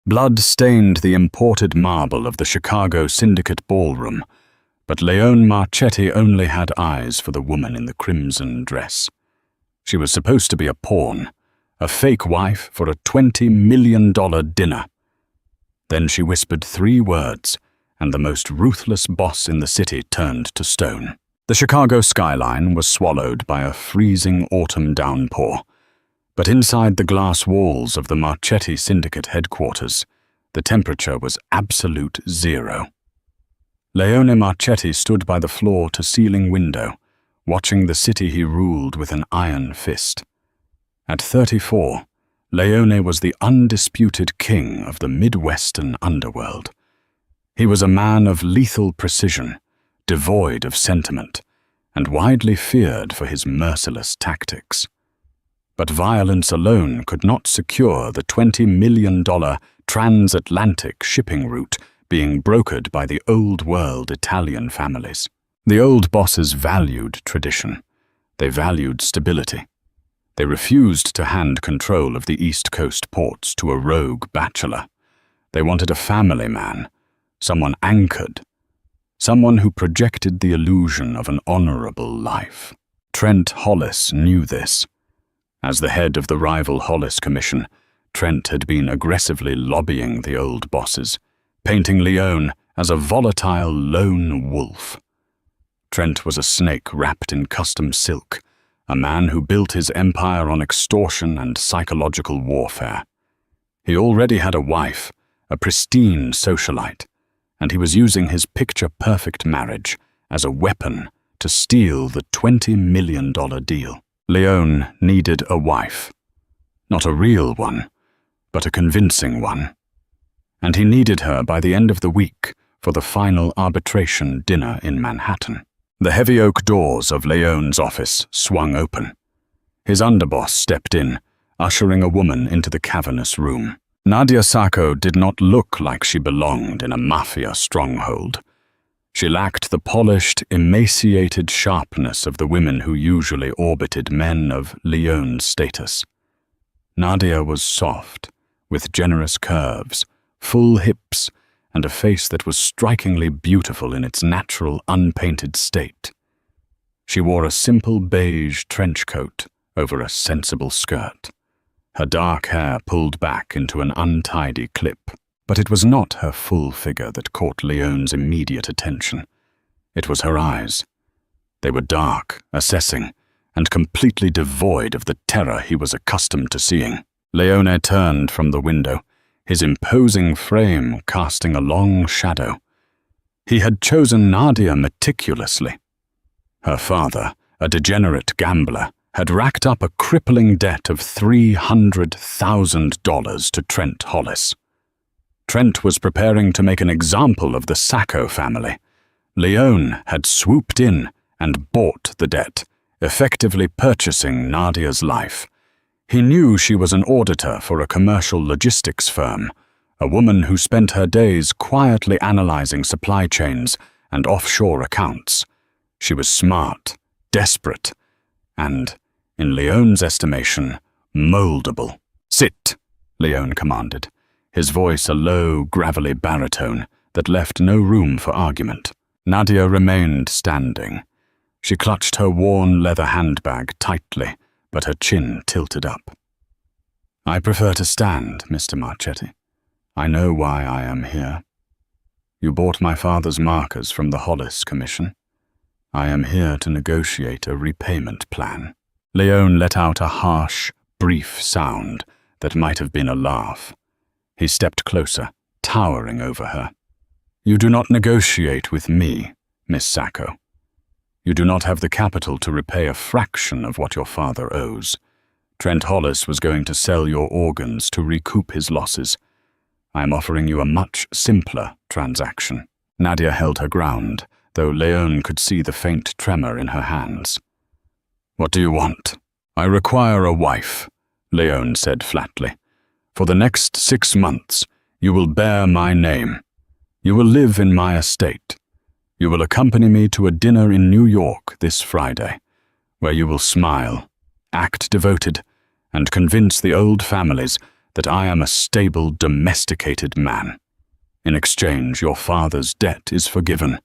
Blood stained the imported marble of the Chicago Syndicate ballroom, but Leone Marchetti only had eyes for the woman in the crimson dress. She was supposed to be a pawn, a fake wife for a $20 million dinner. Then she whispered 3 words, and the most ruthless boss in the city turned to stone. The Chicago skyline was swallowed by a freezing autumn downpour, but inside the glass walls of the Marchetti Syndicate headquarters, the temperature was absolute 0. Leone Marchetti stood by the floor-to-ceiling window, watching the city he ruled with an iron fist. At 34, Leone was the undisputed king of the Midwestern underworld. He was a man of lethal precision, devoid of sentiment, and widely feared for his merciless tactics. But violence alone could not secure the $20 million transatlantic shipping route being brokered by the old-world Italian families. The old bosses valued tradition. They valued stability. They refused to hand control of the East Coast ports to a rogue bachelor. They wanted a family man, someone anchored, someone who projected the illusion of an honorable life. Trent Hollis knew this. As the head of the rival Hollis Commission, Trent had been aggressively lobbying the old bosses, painting Leone as a volatile lone wolf. Trent was a snake wrapped in custom silk, a man who built his empire on extortion and psychological warfare. He already had a wife, a pristine socialite, and he was using his picture-perfect marriage as a weapon to steal the $20 million deal. Leone needed a wife. Not a real one, but a convincing one. And he needed her by the end of the week for the final arbitration dinner in Manhattan. The heavy oak doors of Leone's office swung open. His underboss stepped in, ushering a woman into the cavernous room. Nadia Sacco did not look like she belonged in a mafia stronghold. She lacked the polished, emaciated sharpness of the women who usually orbited men of Leone's status. Nadia was soft, with generous curves, full hips, and a face that was strikingly beautiful in its natural, unpainted state. She wore a simple beige trench coat over a sensible skirt, her dark hair pulled back into an untidy clip. But it was not her full figure that caught Leone's immediate attention. It was her eyes. They were dark, assessing, and completely devoid of the terror he was accustomed to seeing. Leone turned from the window, his imposing frame casting a long shadow. He had chosen Nadia meticulously. Her father, a degenerate gambler, had racked up a crippling debt of $300,000 to Trent Hollis. Trent was preparing to make an example of the Sacco family. Leone had swooped in and bought the debt, effectively purchasing Nadia's life. He knew she was an auditor for a commercial logistics firm, a woman who spent her days quietly analyzing supply chains and offshore accounts. She was smart, desperate, and, in Leone's estimation, moldable. "Sit," Leone commanded, his voice a low, gravelly baritone that left no room for argument. Nadia remained standing. She clutched her worn leather handbag tightly, but her chin tilted up. "I prefer to stand, Mr. Marchetti. I know why I am here. You bought my father's markers from the Hollis Commission. I am here to negotiate a repayment plan." Leone let out a harsh, brief sound that might have been a laugh. He stepped closer, towering over her. "You do not negotiate with me, Miss Sacco. You do not have the capital to repay a fraction of what your father owes. Trent Hollis was going to sell your organs to recoup his losses. I am offering you a much simpler transaction." Nadia held her ground, though Leone could see the faint tremor in her hands. "What do you want?" "I require a wife," Leone said flatly. "For the next 6 months, you will bear my name. You will live in my estate. You will accompany me to a dinner in New York this Friday, where you will smile, act devoted, and convince the old families that I am a stable, domesticated man. In exchange, your father's debt is forgiven,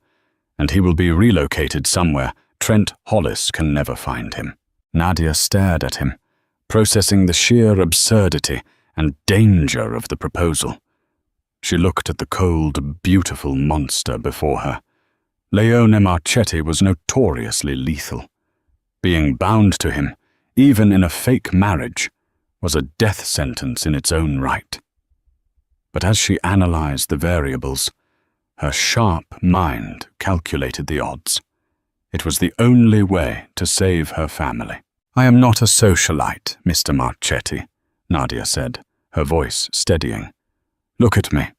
and he will be relocated somewhere Trent Hollis can never find him." Nadia stared at him, processing the sheer absurdity and danger of the proposal. She looked at the cold, beautiful monster before her. Leone Marchetti was notoriously lethal. Being bound to him, even in a fake marriage, was a death sentence in its own right. But as she analyzed the variables, her sharp mind calculated the odds. It was the only way to save her family. "I am not a socialite, Mr. Marchetti," Nadia said, her voice steadying. "Look at me.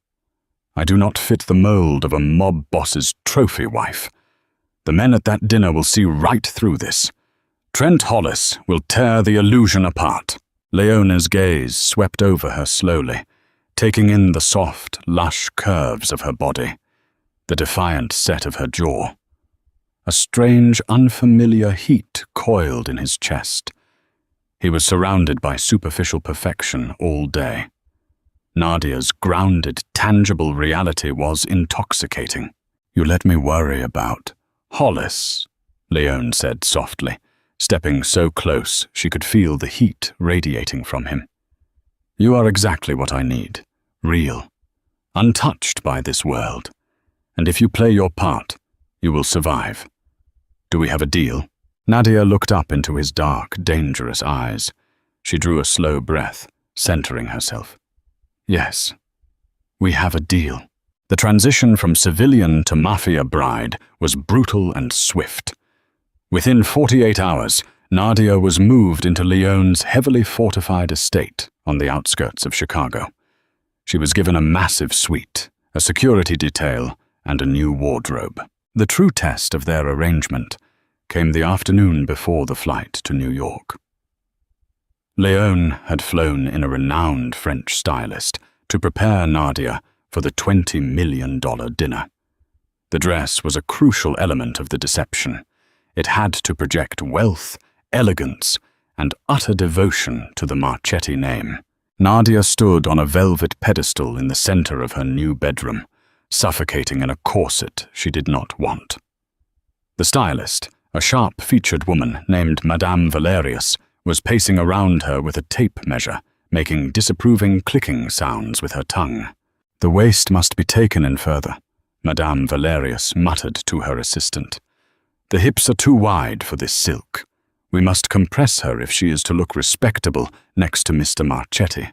I do not fit the mold of a mob boss's trophy wife. The men at that dinner will see right through this. Trent Hollis will tear the illusion apart." Leone's gaze swept over her slowly, taking in the soft, lush curves of her body, the defiant set of her jaw. A strange, unfamiliar heat coiled in his chest. He was surrounded by superficial perfection all day. Nadia's grounded, tangible reality was intoxicating. "You let me worry about Hollis," Leone said softly, stepping so close she could feel the heat radiating from him. "You are exactly what I need, real, untouched by this world. And if you play your part, you will survive. Do we have a deal?" Nadia looked up into his dark, dangerous eyes. She drew a slow breath, centering herself. "Yes, we have a deal." The transition from civilian to mafia bride was brutal and swift. Within 48 hours, Nadia was moved into Leone's heavily fortified estate on the outskirts of Chicago. She was given a massive suite, a security detail, and a new wardrobe. The true test of their arrangement came the afternoon before the flight to New York. Leone had flown in a renowned French stylist to prepare Nadia for the $20 million dinner. The dress was a crucial element of the deception. It had to project wealth, elegance, and utter devotion to the Marchetti name. Nadia stood on a velvet pedestal in the center of her new bedroom, suffocating in a corset she did not want. The stylist, a sharp-featured woman named Madame Valerius, was pacing around her with a tape measure, making disapproving clicking sounds with her tongue. "The waist must be taken in further," Madame Valerius muttered to her assistant. "The hips are too wide for this silk. We must compress her if she is to look respectable next to Mr. Marchetti.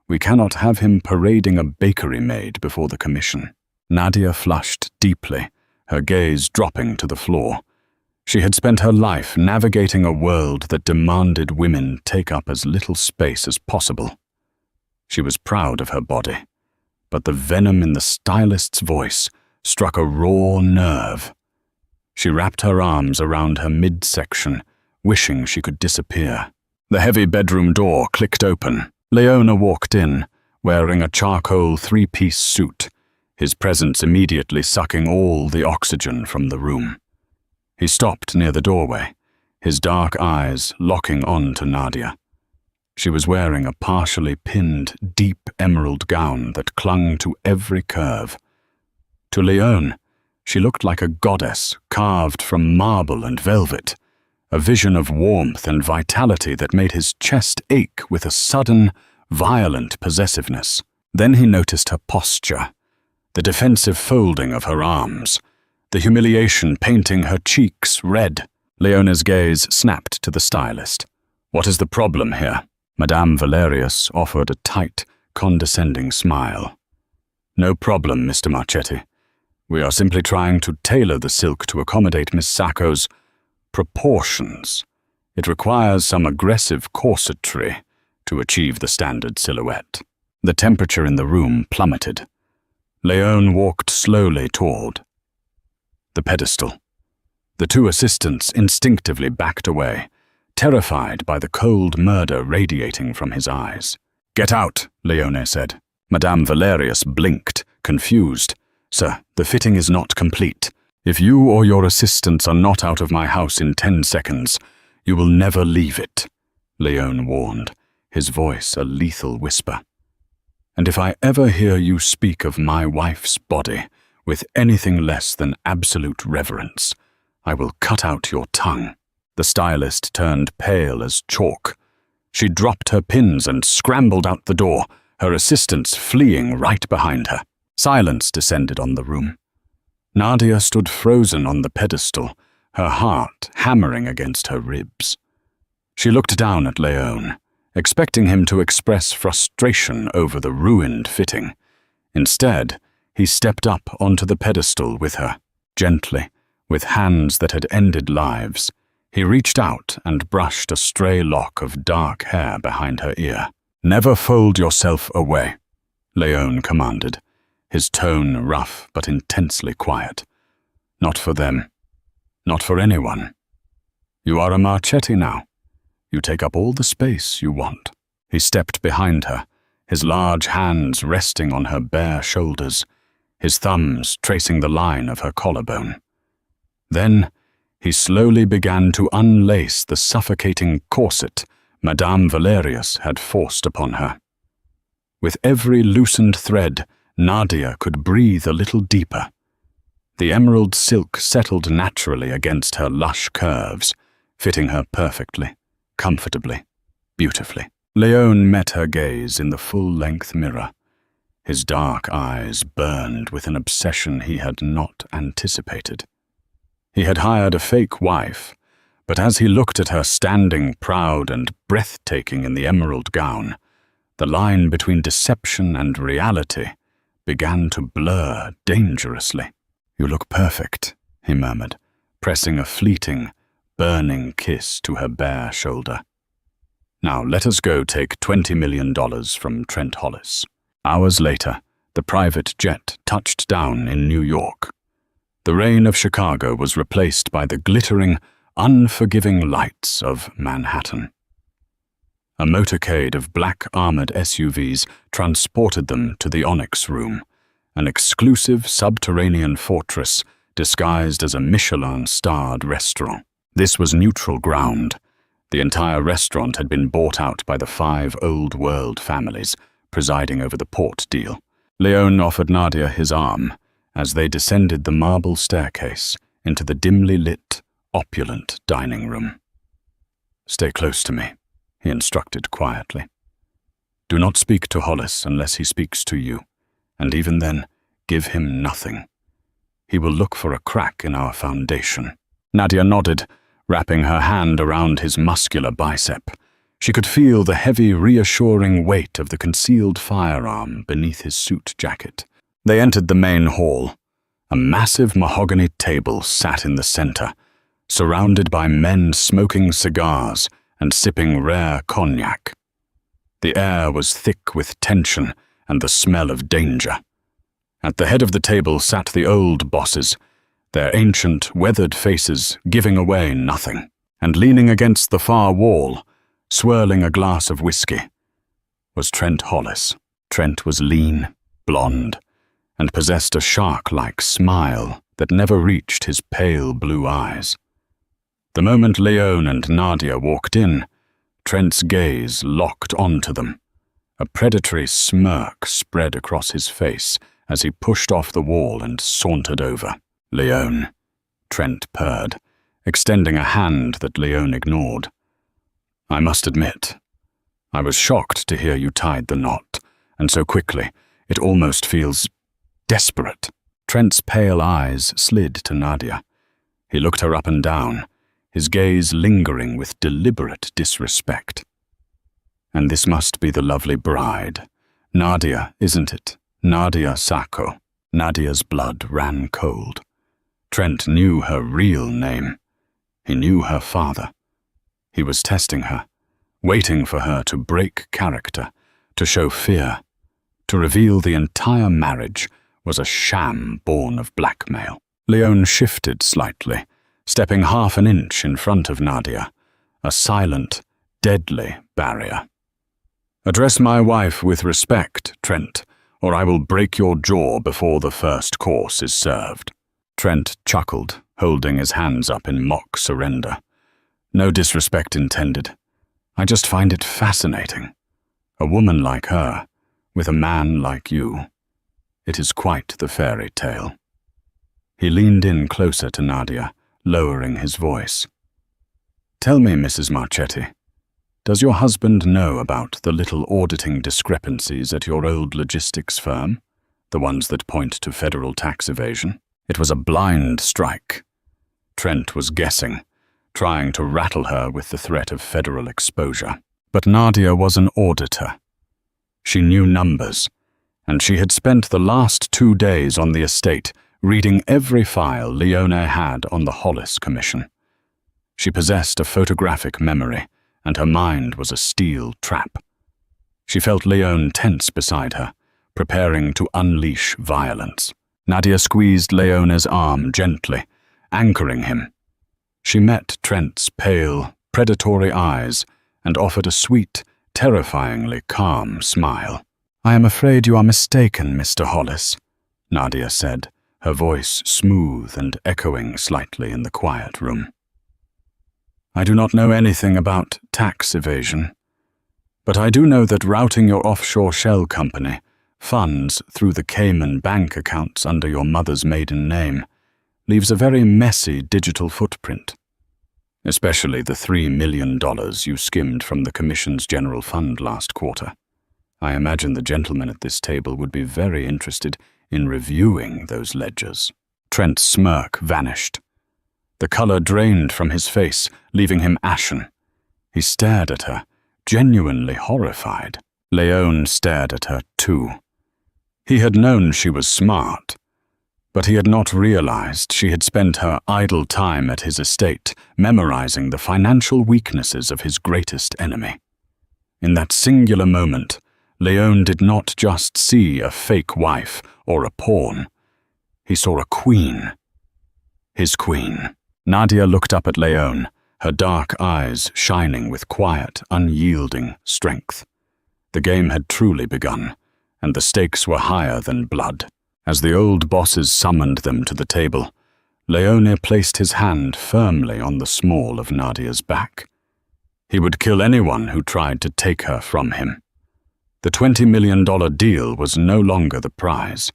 We cannot have him parading a bakery maid before the commission." Nadia flushed deeply, her gaze dropping to the floor. She had spent her life navigating a world that demanded women take up as little space as possible. She was proud of her body, but the venom in the stylist's voice struck a raw nerve. She wrapped her arms around her midsection, wishing she could disappear. The heavy bedroom door clicked open. Leone walked in, wearing a charcoal three-piece suit, his presence immediately sucking all the oxygen from the room. He stopped near the doorway, his dark eyes locking on to Nadia. She was wearing a partially pinned, deep emerald gown that clung to every curve. To Leone, she looked like a goddess carved from marble and velvet, a vision of warmth and vitality that made his chest ache with a sudden, violent possessiveness. Then he noticed her posture, the defensive folding of her arms, the humiliation painting her cheeks red. Leone's gaze snapped to the stylist. "What is the problem here?" Madame Valerius offered a tight, condescending smile. "No problem, Mr. Marchetti. We are simply trying to tailor the silk to accommodate Miss Sacco's proportions. It requires some aggressive corsetry to achieve the standard silhouette." The temperature in the room plummeted. Leone walked slowly toward the pedestal. The two assistants instinctively backed away, terrified by the cold murder radiating from his eyes. "Get out," Leone said. Madame Valerius blinked, confused. "Sir, the fitting is not complete. If you or your assistants are not out of my house in 10 seconds, you will never leave it," Leone warned, his voice a lethal whisper. And if I ever hear you speak of my wife's body with anything less than absolute reverence, I will cut out your tongue." The stylist turned pale as chalk. She dropped her pins and scrambled out the door, her assistants fleeing right behind her. Silence descended on the room. Nadia stood frozen on the pedestal, her heart hammering against her ribs. She looked down at Leon, expecting him to express frustration over the ruined fitting. Instead, he stepped up onto the pedestal with her. Gently, with hands that had ended lives, he reached out and brushed a stray lock of dark hair behind her ear. "Never fold yourself away," Leon commanded, his tone rough but intensely quiet. "Not for them. Not for anyone. You are a Marchetti now. You take up all the space you want." He stepped behind her, his large hands resting on her bare shoulders, his thumbs tracing the line of her collarbone. Then he slowly began to unlace the suffocating corset Madame Valerius had forced upon her. With every loosened thread, Nadia could breathe a little deeper. The emerald silk settled naturally against her lush curves, fitting her perfectly, comfortably, beautifully. Leon met her gaze in the full-length mirror. His dark eyes burned with an obsession he had not anticipated. He had hired a fake wife, but as he looked at her standing proud and breathtaking in the emerald gown, the line between deception and reality began to blur dangerously. "You look perfect," he murmured, pressing a fleeting, burning kiss to her bare shoulder. "Now let us go take $20 million from Trent Hollis." Hours later, the private jet touched down in New York. The rain of Chicago was replaced by the glittering, unforgiving lights of Manhattan. A motorcade of black armored SUVs transported them to the Onyx Room, an exclusive subterranean fortress disguised as a Michelin-starred restaurant. This was neutral ground. The entire restaurant had been bought out by the 5 old-world families presiding over the port deal. Leon offered Nadia his arm as they descended the marble staircase into the dimly lit, opulent dining room. "Stay close to me," he instructed quietly. "Do not speak to Hollis unless he speaks to you, and even then, give him nothing. He will look for a crack in our foundation." Nadia nodded, wrapping her hand around his muscular bicep. She could feel the heavy, reassuring weight of the concealed firearm beneath his suit jacket. They entered the main hall. A massive mahogany table sat in the center, surrounded by men smoking cigars and sipping rare cognac. The air was thick with tension and the smell of danger. At the head of the table sat the old bosses, their ancient, weathered faces giving away nothing. And leaning against the far wall, swirling a glass of whiskey, was Trent Hollis. Trent was lean, blonde, and possessed a shark-like smile that never reached his pale blue eyes. The moment Leon and Nadia walked in, Trent's gaze locked onto them. A predatory smirk spread across his face as he pushed off the wall and sauntered over. "Leon," Trent purred, extending a hand that Leon ignored. "I must admit, I was shocked to hear you tied the knot, and so quickly, it almost feels desperate." Trent's pale eyes slid to Nadia. He looked her up and down, his gaze lingering with deliberate disrespect. "And this must be the lovely bride. Nadia, isn't it? Nadia Sacco." Nadia's blood ran cold. Trent knew her real name. He knew her father. He was testing her, waiting for her to break character, to show fear, to reveal the entire marriage was a sham born of blackmail. Leon shifted slightly, stepping half an inch in front of Nadia, a silent, deadly barrier. "Address my wife with respect, Trent, or I will break your jaw before the first course is served." Trent chuckled, holding his hands up in mock surrender. "No disrespect intended. I just find it fascinating. A woman like her, With a man like you, it is quite the fairy tale." He leaned in closer to Nadia, lowering his voice. "Tell me, Mrs. Marchetti, does your husband know about the little auditing discrepancies at your old logistics firm, the ones that point to federal tax evasion?" It was a blind strike. Trent was guessing, trying to rattle her with the threat of federal exposure. But Nadia was an auditor. She knew numbers, and she had spent the last 2 days on the estate reading every file Leone had on the Hollis Commission. She possessed a photographic memory, and her mind was a steel trap. She felt Leone tense beside her, preparing to unleash violence. Nadia squeezed Leone's arm gently, anchoring him. She met Trent's pale, predatory eyes and offered a sweet, terrifyingly calm smile. "I am afraid you are mistaken, Mr. Hollis," Nadia said, her voice smooth and echoing slightly in the quiet room. "I do not know anything about tax evasion, but I do know that routing your offshore shell company funds through the Cayman bank accounts under your mother's maiden name leaves a very messy digital footprint, especially the $3 million you skimmed from the Commission's general fund last quarter. I imagine the gentlemen at this table would be very interested in reviewing those ledgers." Trent's smirk vanished. The color drained from his face, leaving him ashen. He stared at her, genuinely horrified. Leone stared at her too. He had known she was smart, but he had not realized she had spent her idle time at his estate memorizing the financial weaknesses of his greatest enemy. In that singular moment, Leone did not just see a fake wife or a pawn. He saw a queen. His queen. Nadia looked up at Leone, her dark eyes shining with quiet, unyielding strength. The game had truly begun, and the stakes were higher than blood. As the old bosses summoned them to the table, Leone placed his hand firmly on the small of Nadia's back. He would kill anyone who tried to take her from him. The $20 million deal was no longer the prize.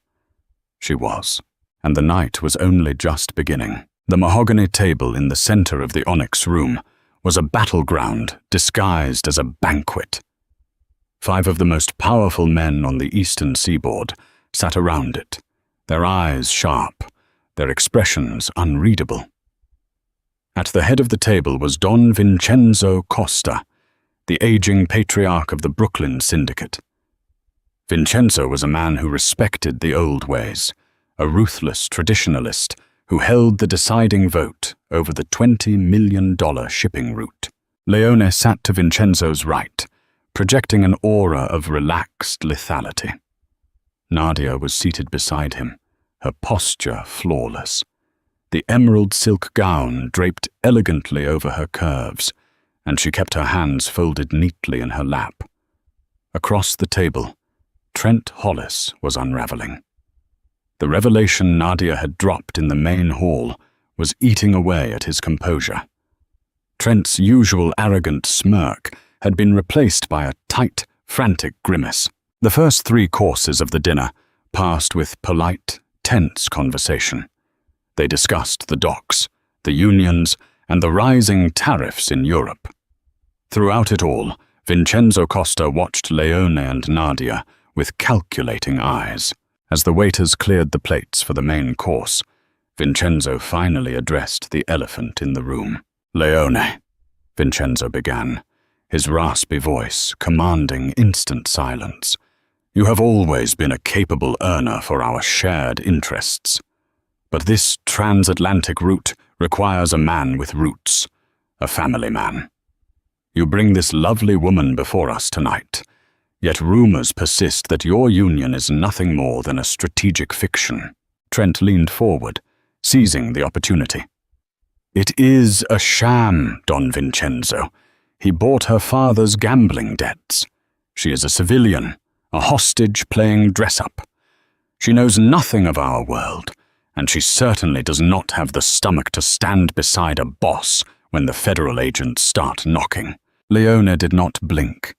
She was, and the night was only just beginning. The mahogany table in the center of the onyx room was a battleground disguised as a banquet. 5 of the most powerful men on the eastern seaboard sat around it, their eyes sharp, their expressions unreadable. At the head of the table was Don Vincenzo Costa, the aging patriarch of the Brooklyn Syndicate. Vincenzo was a man who respected the old ways, a ruthless traditionalist who held the deciding vote over the $20 million shipping route. Leone sat to Vincenzo's right, projecting an aura of relaxed lethality. Nadia was seated beside him, her posture flawless. The emerald silk gown draped elegantly over her curves, and she kept her hands folded neatly in her lap. Across the table, Trent Hollis was unraveling. The revelation Nadia had dropped in the main hall was eating away at his composure. Trent's usual arrogant smirk had been replaced by a tight, frantic grimace. The first 3 courses of the dinner passed with polite, tense conversation. They discussed the docks, the unions, and the rising tariffs in Europe. Throughout it all, Vincenzo Costa watched Leone and Nadia with calculating eyes. As the waiters cleared the plates for the main course, Vincenzo finally addressed the elephant in the room. "Leone," Vincenzo began, his raspy voice commanding instant silence. "You have always been a capable earner for our shared interests. But this transatlantic route requires a man with roots, a family man. You bring this lovely woman before us tonight, yet rumors persist that your union is nothing more than a strategic fiction." Trent leaned forward, seizing the opportunity. "It is a sham, Don Vincenzo. He bought her father's gambling debts. She is a civilian, a hostage playing dress-up. She knows nothing of our world, and she certainly does not have the stomach to stand beside a boss when the federal agents start knocking." Leone did not blink.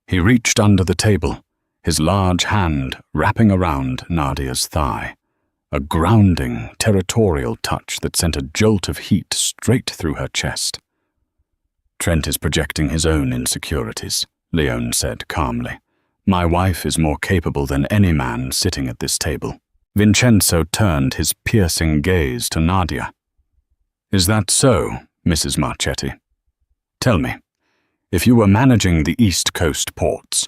He reached under the table, his large hand wrapping around Nadia's thigh, a grounding, territorial touch that sent a jolt of heat straight through her chest. "Trent is projecting his own insecurities," Leone said calmly. "My wife is more capable than any man sitting at this table." Vincenzo turned his piercing gaze to Nadia. "Is that so, Mrs. Marchetti? Tell me, if you were managing the East Coast ports,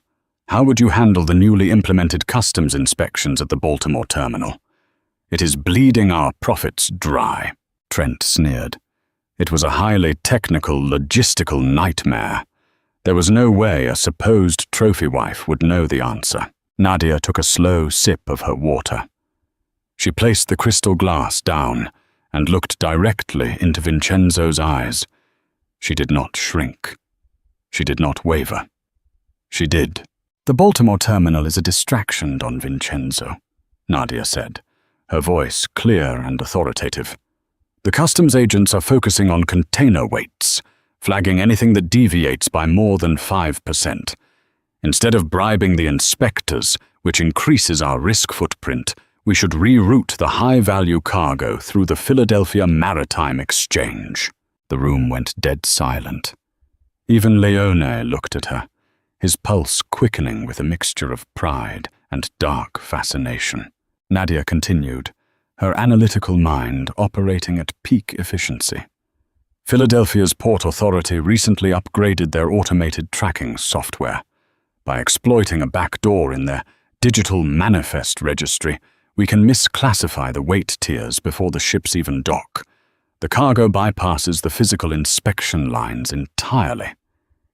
how would you handle the newly implemented customs inspections at the Baltimore terminal? It is bleeding our profits dry," Trent sneered. It was a highly technical, logistical nightmare. There was no way a supposed trophy wife would know the answer. Nadia took a slow sip of her water. She placed the crystal glass down and looked directly into Vincenzo's eyes. She did not shrink. She did not waver. She did. "The Baltimore terminal is a distraction, Don Vincenzo," Nadia said, her voice clear and authoritative. "The customs agents are focusing on container weights, flagging anything that deviates by more than 5%. Instead of bribing the inspectors, which increases our risk footprint, we should reroute the high-value cargo through the Philadelphia Maritime Exchange." The room went dead silent. Even Leone looked at her, his pulse quickening with a mixture of pride and dark fascination. Nadia continued, her analytical mind operating at peak efficiency. "Philadelphia's Port Authority recently upgraded their automated tracking software. By exploiting a backdoor in their digital manifest registry, we can misclassify the weight tiers before the ships even dock. The cargo bypasses the physical inspection lines entirely.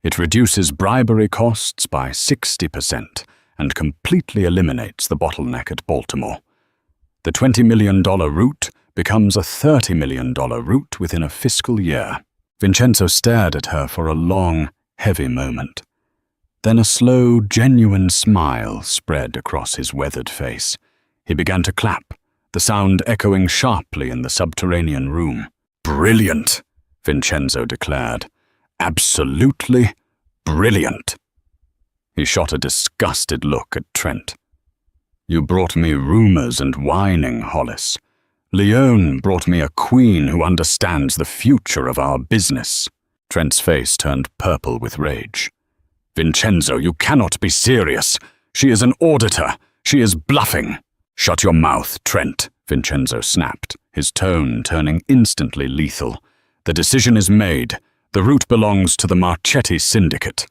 It reduces bribery costs by 60% and completely eliminates the bottleneck at Baltimore. The $20 million route becomes a $30 million route within a fiscal year." Vincenzo stared at her for a long, heavy moment. Then a slow, genuine smile spread across his weathered face. He began to clap, the sound echoing sharply in the subterranean room. "Brilliant," Vincenzo declared. "Absolutely brilliant." He shot a disgusted look at Trent. "You brought me rumors and whining, Hollis. Leone brought me a queen who understands the future of our business." Trent's face turned purple with rage. "Vincenzo, you cannot be serious. She is an auditor. She is bluffing." "Shut your mouth, Trent," Vincenzo snapped, his tone turning instantly lethal. "The decision is made. The route belongs to the Marchetti Syndicate.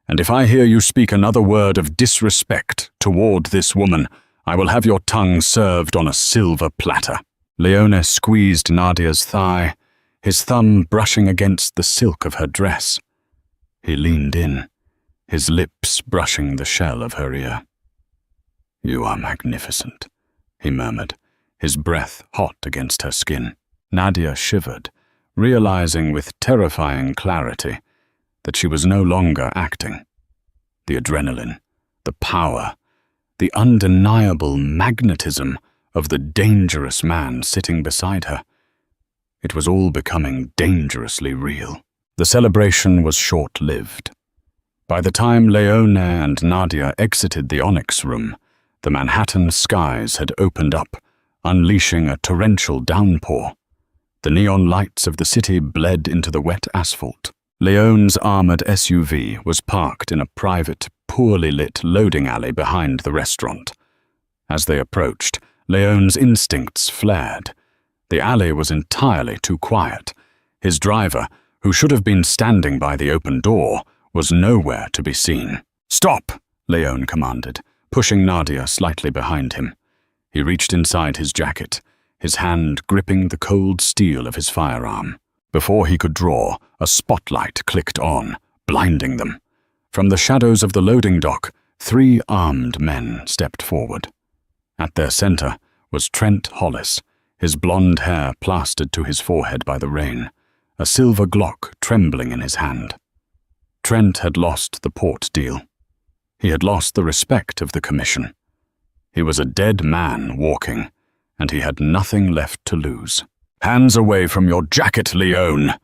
And if I hear you speak another word of disrespect toward this woman, I will have your tongue served on a silver platter." Leone squeezed Nadia's thigh, his thumb brushing against the silk of her dress. He leaned in, his lips brushing the shell of her ear. "You are magnificent," he murmured, his breath hot against her skin. Nadia shivered, realizing with terrifying clarity that she was no longer acting. The adrenaline, the power, the undeniable magnetism of the dangerous man sitting beside her. It was all becoming dangerously real. The celebration was short-lived. By the time Leone and Nadia exited the Onyx room, the Manhattan skies had opened up, unleashing a torrential downpour. The neon lights of the city bled into the wet asphalt. Leone's armored SUV was parked in a private, poorly lit loading alley behind the restaurant. As they approached, Leone's instincts flared. The alley was entirely too quiet. His driver, who should have been standing by the open door, was nowhere to be seen. "Stop!" Leone commanded, pushing Nadia slightly behind him. He reached inside his jacket, his hand gripping the cold steel of his firearm. Before he could draw, a spotlight clicked on, blinding them. From the shadows of the loading dock, 3 armed men stepped forward. At their center was Trent Hollis, his blonde hair plastered to his forehead by the rain, a silver Glock trembling in his hand. Trent had lost the port deal. He had lost the respect of the commission. He was a dead man walking, and he had nothing left to lose. "Hands away from your jacket, Leone!"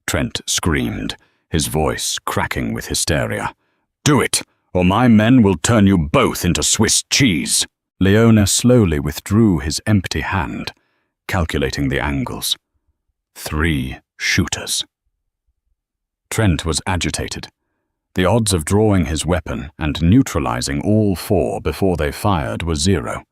Trent screamed, his voice cracking with hysteria. "Do it, or my men will turn you both into Swiss cheese." Leone slowly withdrew his empty hand, calculating the angles. 3 shooters. Trent was agitated. The odds of drawing his weapon and neutralizing all 4 before they fired were 0.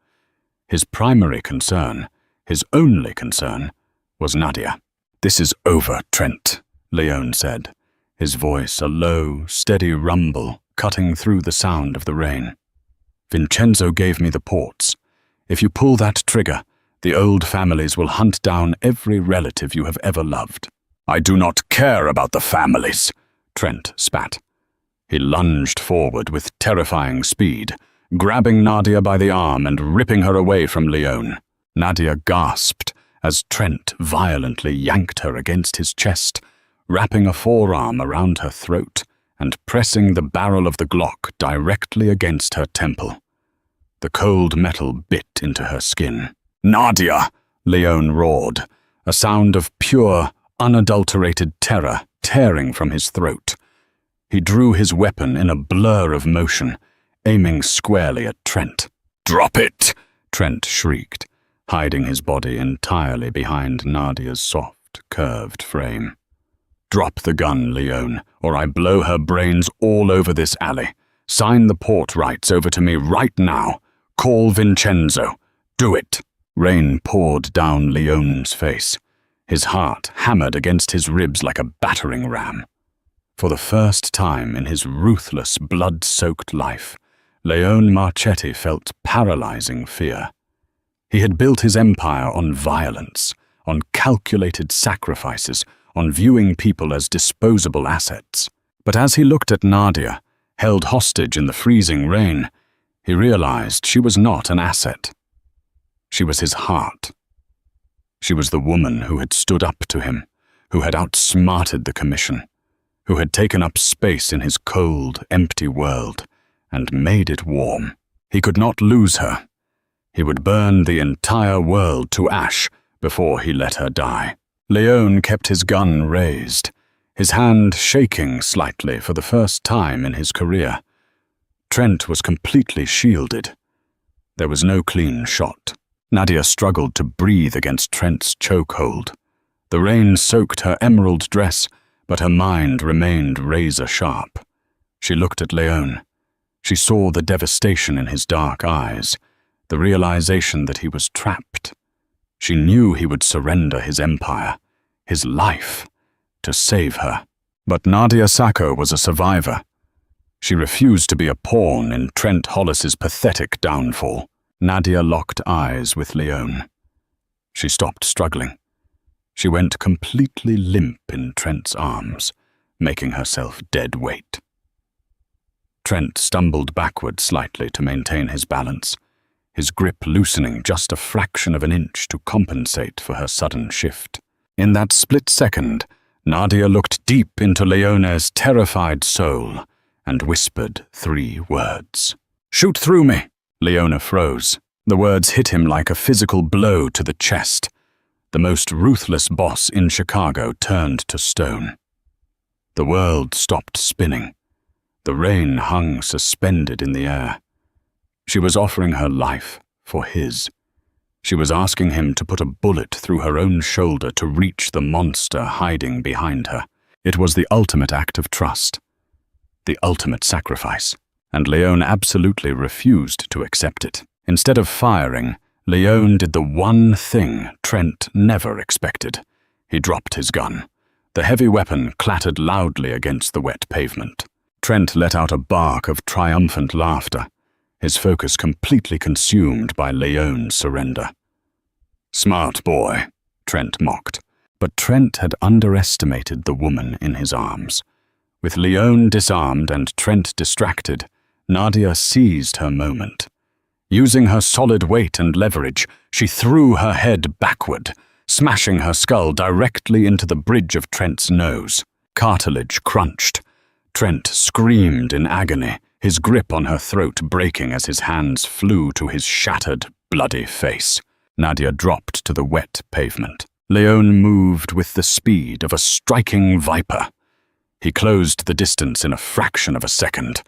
His primary concern, his only concern, was Nadia. "This is over, Trent," Leone said, his voice a low, steady rumble cutting through the sound of the rain. "Vincenzo gave me the ports. If you pull that trigger, the old families will hunt down every relative you have ever loved." "I do not care about the families," Trent spat. He lunged forward with terrifying speed, grabbing Nadia by the arm and ripping her away from Leone. Nadia gasped as Trent violently yanked her against his chest, wrapping a forearm around her throat and pressing the barrel of the Glock directly against her temple. The cold metal bit into her skin. "Nadia!" Leone roared, a sound of pure, unadulterated terror tearing from his throat. He drew his weapon in a blur of motion, aiming squarely at Trent. "Drop it!" Trent shrieked, hiding his body entirely behind Nadia's soft, curved frame. "Drop the gun, Leone, or I blow her brains all over this alley. Sign the port rights over to me right now. Call Vincenzo. Do it." Rain poured down Leone's face. His heart hammered against his ribs like a battering ram. For the first time in his ruthless, blood-soaked life, Leone Marchetti felt paralyzing fear. He had built his empire on violence, on calculated sacrifices, on viewing people as disposable assets. But as he looked at Nadia, held hostage in the freezing rain, he realized she was not an asset. She was his heart. She was the woman who had stood up to him, who had outsmarted the commission, who had taken up space in his cold, empty world and made it warm. He could not lose her. He would burn the entire world to ash before he let her die. Leone kept his gun raised, his hand shaking slightly for the first time in his career. Trent was completely shielded. There was no clean shot. Nadia struggled to breathe against Trent's chokehold. The rain soaked her emerald dress, but her mind remained razor-sharp. She looked at Leone. She saw the devastation in his dark eyes, the realization that he was trapped. She knew he would surrender his empire, his life, to save her. But Nadia Sacco was a survivor. She refused to be a pawn in Trent Hollis's pathetic downfall. Nadia locked eyes with Leone. She stopped struggling. She went completely limp in Trent's arms, making herself dead weight. Trent stumbled backward slightly to maintain his balance, his grip loosening just a fraction of an inch to compensate for her sudden shift. In that split second, Nadia looked deep into Leone's terrified soul and whispered 3 words. "Shoot through me!" Leone froze. The words hit him like a physical blow to the chest. The most ruthless boss in Chicago turned to stone. The world stopped spinning. The rain hung suspended in the air. She was offering her life for his. She was asking him to put a bullet through her own shoulder to reach the monster hiding behind her. It was the ultimate act of trust, the ultimate sacrifice, and Leone absolutely refused to accept it. Instead of firing, Leone did the one thing Trent never expected. He dropped his gun. The heavy weapon clattered loudly against the wet pavement. Trent let out a bark of triumphant laughter, his focus completely consumed by Leone's surrender. "Smart boy," Trent mocked. But Trent had underestimated the woman in his arms. With Leone disarmed and Trent distracted, Nadia seized her moment. Using her solid weight and leverage, she threw her head backward, smashing her skull directly into the bridge of Trent's nose. Cartilage crunched. Trent screamed in agony, his grip on her throat breaking as his hands flew to his shattered, bloody face. Nadia dropped to the wet pavement. Leone moved with the speed of a striking viper. He closed the distance in a fraction of a second.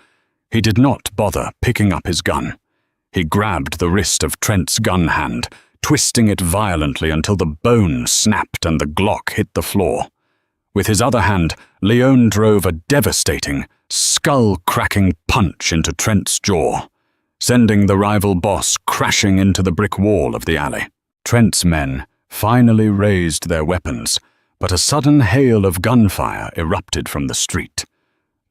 He did not bother picking up his gun. He grabbed the wrist of Trent's gun hand, twisting it violently until the bone snapped and the Glock hit the floor. With his other hand, Leone drove a devastating, skull-cracking punch into Trent's jaw, sending the rival boss crashing into the brick wall of the alley. Trent's men finally raised their weapons, but a sudden hail of gunfire erupted from the street.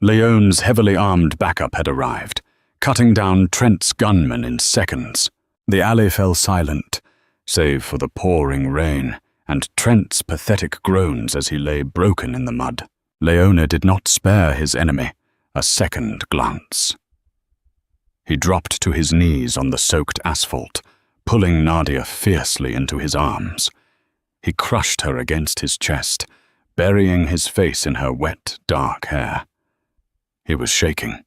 Leone's heavily armed backup had arrived, cutting down Trent's gunmen in seconds. The alley fell silent, save for the pouring rain and Trent's pathetic groans as he lay broken in the mud. Leone did not spare his enemy a second glance. He dropped to his knees on the soaked asphalt, pulling Nadia fiercely into his arms. He crushed her against his chest, burying his face in her wet, dark hair. He was shaking.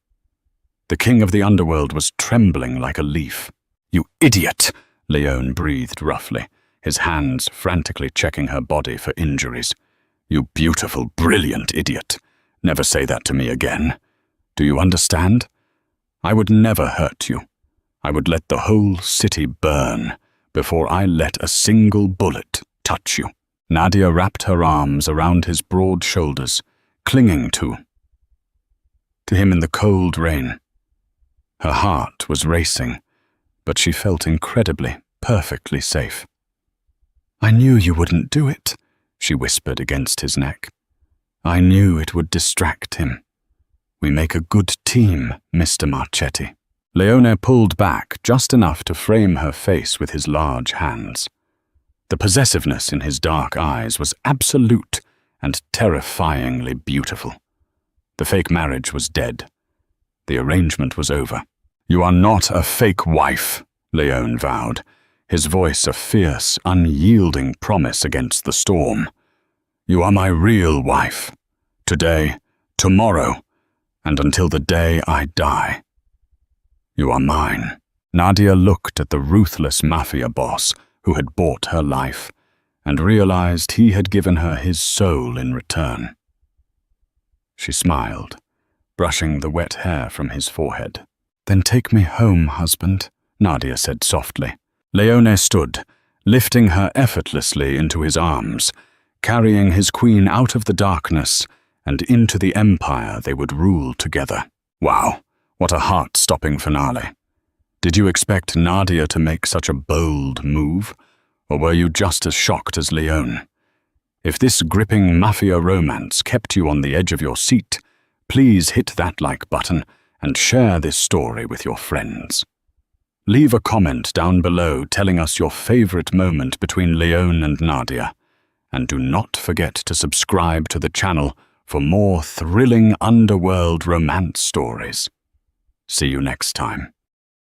The king of the underworld was trembling like a leaf. "You idiot!" Leone breathed roughly, his hands frantically checking her body for injuries. "You beautiful, brilliant idiot. Never say that to me again. Do you understand? I would never hurt you. I would let the whole city burn before I let a single bullet touch you." Nadia wrapped her arms around his broad shoulders, clinging to him in the cold rain. Her heart was racing, but she felt incredibly, perfectly safe. "I knew you wouldn't do it," she whispered against his neck. "I knew it would distract him. We make a good team, Mr. Marchetti." Leone pulled back just enough to frame her face with his large hands. The possessiveness in his dark eyes was absolute and terrifyingly beautiful. The fake marriage was dead. The arrangement was over. "You are not a fake wife," Leone vowed, his voice a fierce, unyielding promise against the storm. "You are my real wife. Today, tomorrow, and until the day I die. You are mine." Nadia looked at the ruthless mafia boss who had bought her life and realized he had given her his soul in return. She smiled, brushing the wet hair from his forehead. "Then take me home, husband," Nadia said softly. Leone stood, lifting her effortlessly into his arms, carrying his queen out of the darkness and into the empire they would rule together. Wow, what a heart-stopping finale. Did you expect Nadia to make such a bold move, or were you just as shocked as Leone? If this gripping mafia romance kept you on the edge of your seat, please hit that like button and share this story with your friends. Leave a comment down below telling us your favorite moment between Leone and Nadia, and do not forget to subscribe to the channel for more thrilling underworld romance stories. See you next time.